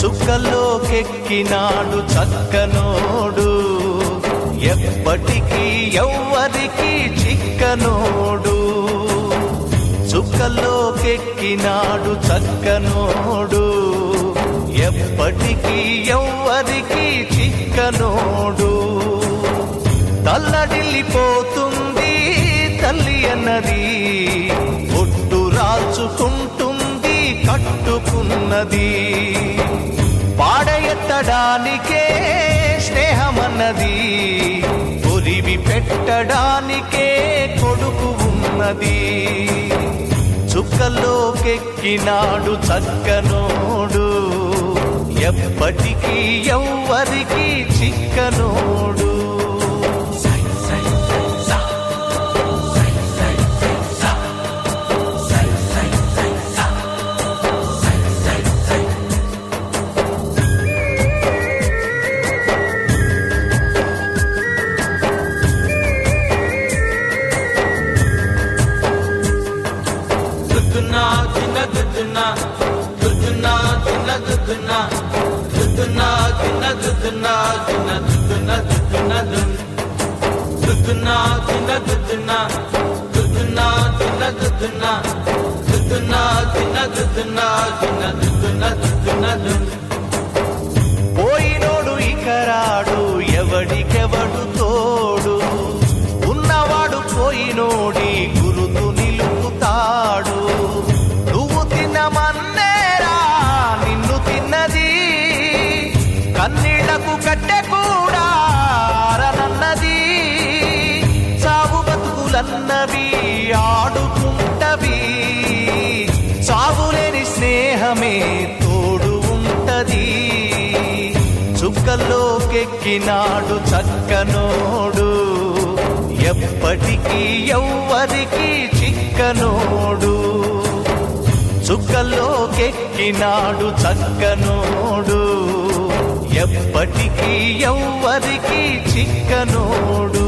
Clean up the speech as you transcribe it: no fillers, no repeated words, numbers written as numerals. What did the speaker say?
చుక్కల్లోకెక్కినాడు చక్కనోడు, ఎప్పటికీ ఎవ్వరికి చిక్కనోడు. చుక్కల్లోకెక్కినాడు చక్కనోడు, ఎప్పటికీ ఎవ్వరికి చిక్కనోడు. తల్లడిల్లిపోతుంది తల్లి అన్నది, ఒట్టు రాల్చుకుంటుంది కట్టుకున్నది. పాడెత్తడానికే స్నేహమన్నది, ఒరివి పెట్టడానికే కొడుకు ఉన్నది. చుక్కల్లోకెక్కినాడు చక్కనోడు, ఎప్పటికీ ఎవ్వరికి చిక్కనోడు. పోయినోడు ఇకరాడు, ఎవడికెవడు తోడు, ఉన్నవాడు పోయినోడి గురుతు నిలుపుతాడు. నువ్వు తిన్నమన్నేరా నిన్ను తిన్నది, కన్నీళ్లకు కట్టె కూడా అరనన్నది. సాగు బతుకులన్నవి ఆడుకుంటవి, సాగులేని స్నేహమే తోడు ఉంటది. చుక్కల్లోకెక్కినాడు చక్కనోడు, ఎప్పటికీ ఎవ్వరికి చిక్కనోడు. చుక్కల్లోకెక్కినాడు చక్కనోడు, ఎప్పటికీ ఎవ్వరికి చిక్కనోడు.